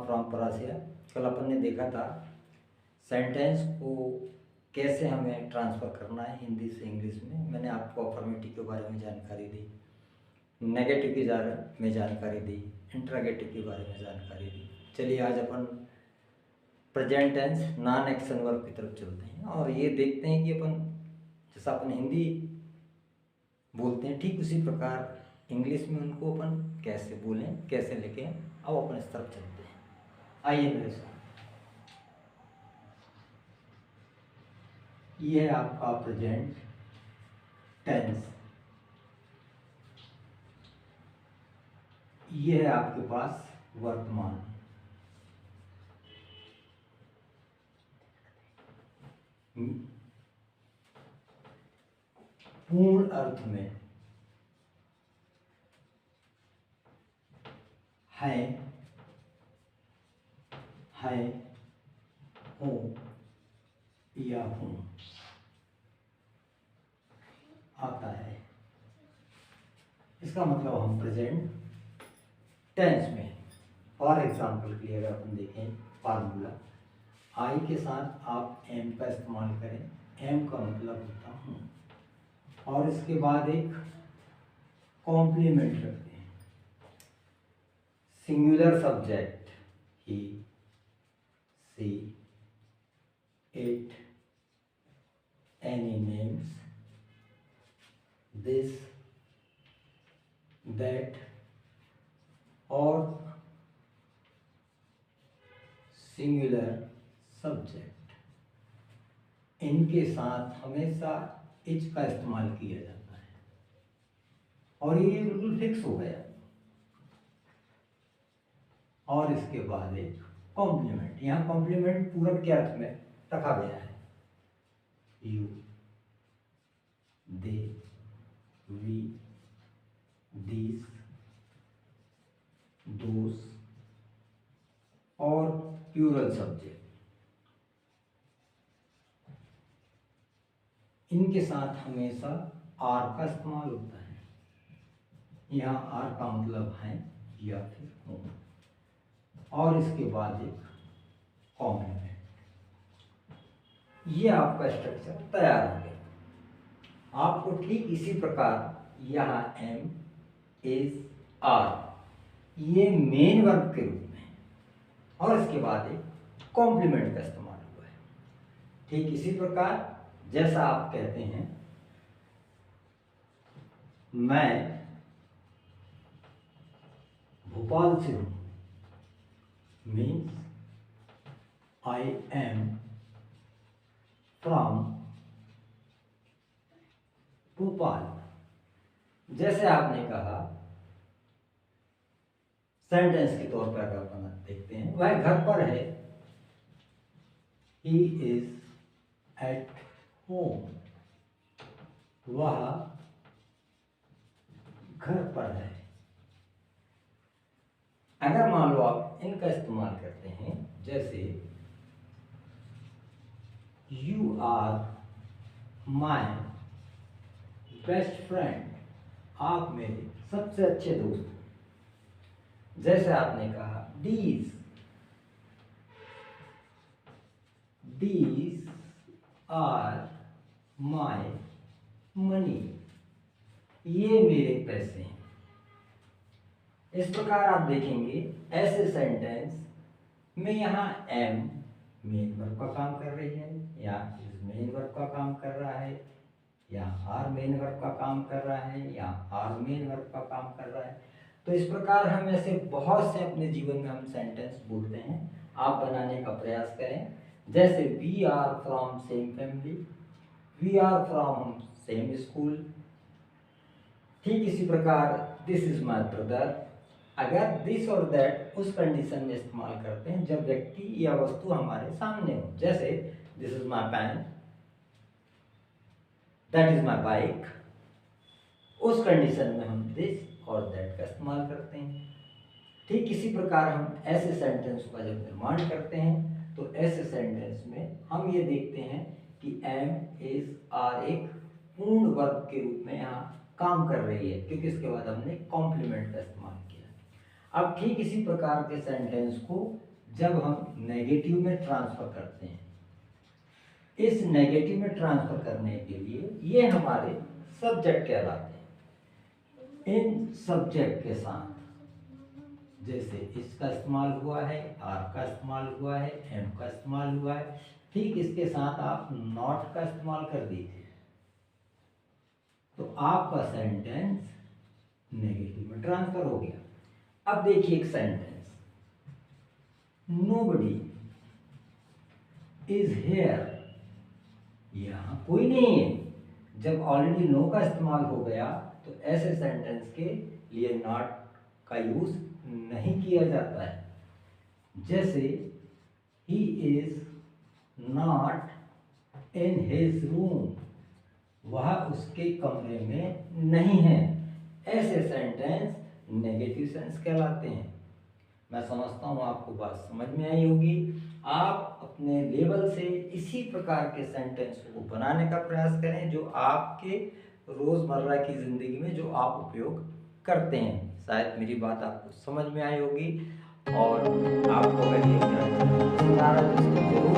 From Parasia. कल अपन ने देखा था सेंटेंस को कैसे हमें ट्रांसफ़र करना है हिंदी से इंग्लिश में। मैंने आपको अफर्मेटिव के बारे में जानकारी दी, नेगेटिव के बारे में जानकारी दी, इंट्रागेटिव के बारे में जानकारी दी। चलिए आज अपन present tense non action verb की तरफ चलते हैं और ये देखते हैं कि अपन जैसा अपन हिंदी बोलते हैं ठीक उसी प्रकार इंग्लिश में उनको अपन कैसे बोलें, कैसे लिखें। अब अपन इस तरफ चलते हैं, आइए मेरे साथ। ये है आपका प्रेजेंट टेंस, ये है आपके पास वर्तमान। पूर्ण अर्थ में है, हो या हूं आता है। इसका मतलब हम प्रेजेंट टेंस में फॉर एग्जाम्पल के लिए अगर अपन देखें फार्मूला, आई के साथ आप एम का इस्तेमाल करें। एम का मतलब होता हूँ और इसके बाद एक कॉम्प्लीमेंट रखते हैं, singular subject he, she, it, any names, this, that और सिंगुलर सब्जेक्ट। इनके साथ हमेशा इच का इस्तेमाल किया जाता है और ये बिल्कुल फिक्स हो गया। और इसके बाद एक कॉम्प्लीमेंट, यहाँ कॉम्प्लीमेंट पूरक के अर्थ में रखा गया है। यू, दे, वी, दीस, दोस और प्लूरल सब्जेक्ट। इनके साथ हमेशा आर का इस्तेमाल होता है। यहाँ आर का मतलब है या फिर हूं और इसके बाद एक कॉम्प्लीमेंट। ये आपका स्ट्रक्चर तैयार हो गया। आपको ठीक इसी प्रकार यहाँ एम, इज, आर ये मेन वर्ब के रूप में और इसके बाद एक कॉम्प्लीमेंट का इस्तेमाल हुआ है। ठीक इसी प्रकार जैसा आप कहते हैं मैं भोपाल से हूं, means I am from Bhopal. जैसे आपने कहा सेंटेंस के तौर पर अगर अपन देखते हैं, वह घर पर है, ही इज एट होम, वह घर पर है। अगर मान लो आप इनका इस्तेमाल करते हैं, जैसे you are my best friend, आप मेरे सबसे अच्छे दोस्त। जैसे आपने कहा दीज आर माई मनी, ये मेरे पैसे हैं। इस प्रकार आप देखेंगे ऐसे सेंटेंस में यहाँ एम मेन वर्ब का काम कर रही है, या इज मेन वर्ब का काम कर रहा है, या आर मेन वर्ब का काम कर रहा है, या आर मेन वर्ब का काम कर रहा है। तो इस प्रकार हम ऐसे बहुत से अपने जीवन में हम सेंटेंस बोलते हैं। आप बनाने का प्रयास करें। जैसे we are from same family, we are from same school. ठीक इसी प्रकार दिस इज माई ब्रदर। अगर दिस और दैट उस कंडीशन में इस्तेमाल करते हैं जब व्यक्ति या वस्तु हमारे सामने हो। जैसे this is my pen, that is my bike. उस कंडीशन में हम दिस और दैट का इस्तेमाल करते हैं। ठीक इसी प्रकार हम ऐसे सेंटेंस का जब निर्माण करते हैं तो ऐसे सेंटेंस में हम ये देखते हैं कि एम, इज, आर एक पूर्ण वर्ब के रूप में यहाँ काम कर रही है, क्योंकि इसके बाद हमने कॉम्प्लीमेंट का इस्तेमाल किया। अब ठीक इसी प्रकार के सेंटेंस को जब हम नेगेटिव में ट्रांसफर करते हैं। इस नेगेटिव में ट्रांसफर करने के लिए ये हमारे सब्जेक्ट कहलाते हैं। इन सब्जेक्ट के साथ जैसे इसका इस्तेमाल हुआ है, आर का इस्तेमाल हुआ है, एम का इस्तेमाल हुआ है, ठीक इसके साथ आप नॉट का इस्तेमाल कर दीजिए तो आपका सेंटेंस नेगेटिव में ट्रांसफर हो गया। अब देखिए एक सेंटेंस, नोबडी इज हेयर, यहां कोई नहीं है। जब ऑलरेडी नो का इस्तेमाल हो गया तो ऐसे सेंटेंस के लिए नॉट का यूज नहीं किया जाता है। जैसे he is not in his room, वह उसके कमरे में नहीं है। ऐसे सेंटेंस नेगेटिव सेंस कहलाते हैं। मैं समझता हूँ आपको बात समझ में आई होगी। आप अपने लेवल से इसी प्रकार के सेंटेंस को बनाने का प्रयास करें जो आपके रोज़मर्रा की ज़िंदगी में जो आप उपयोग करते हैं। शायद मेरी बात आपको समझ में आई होगी और आपको अगर ये पसंद आ रहा है तो इसको जरूर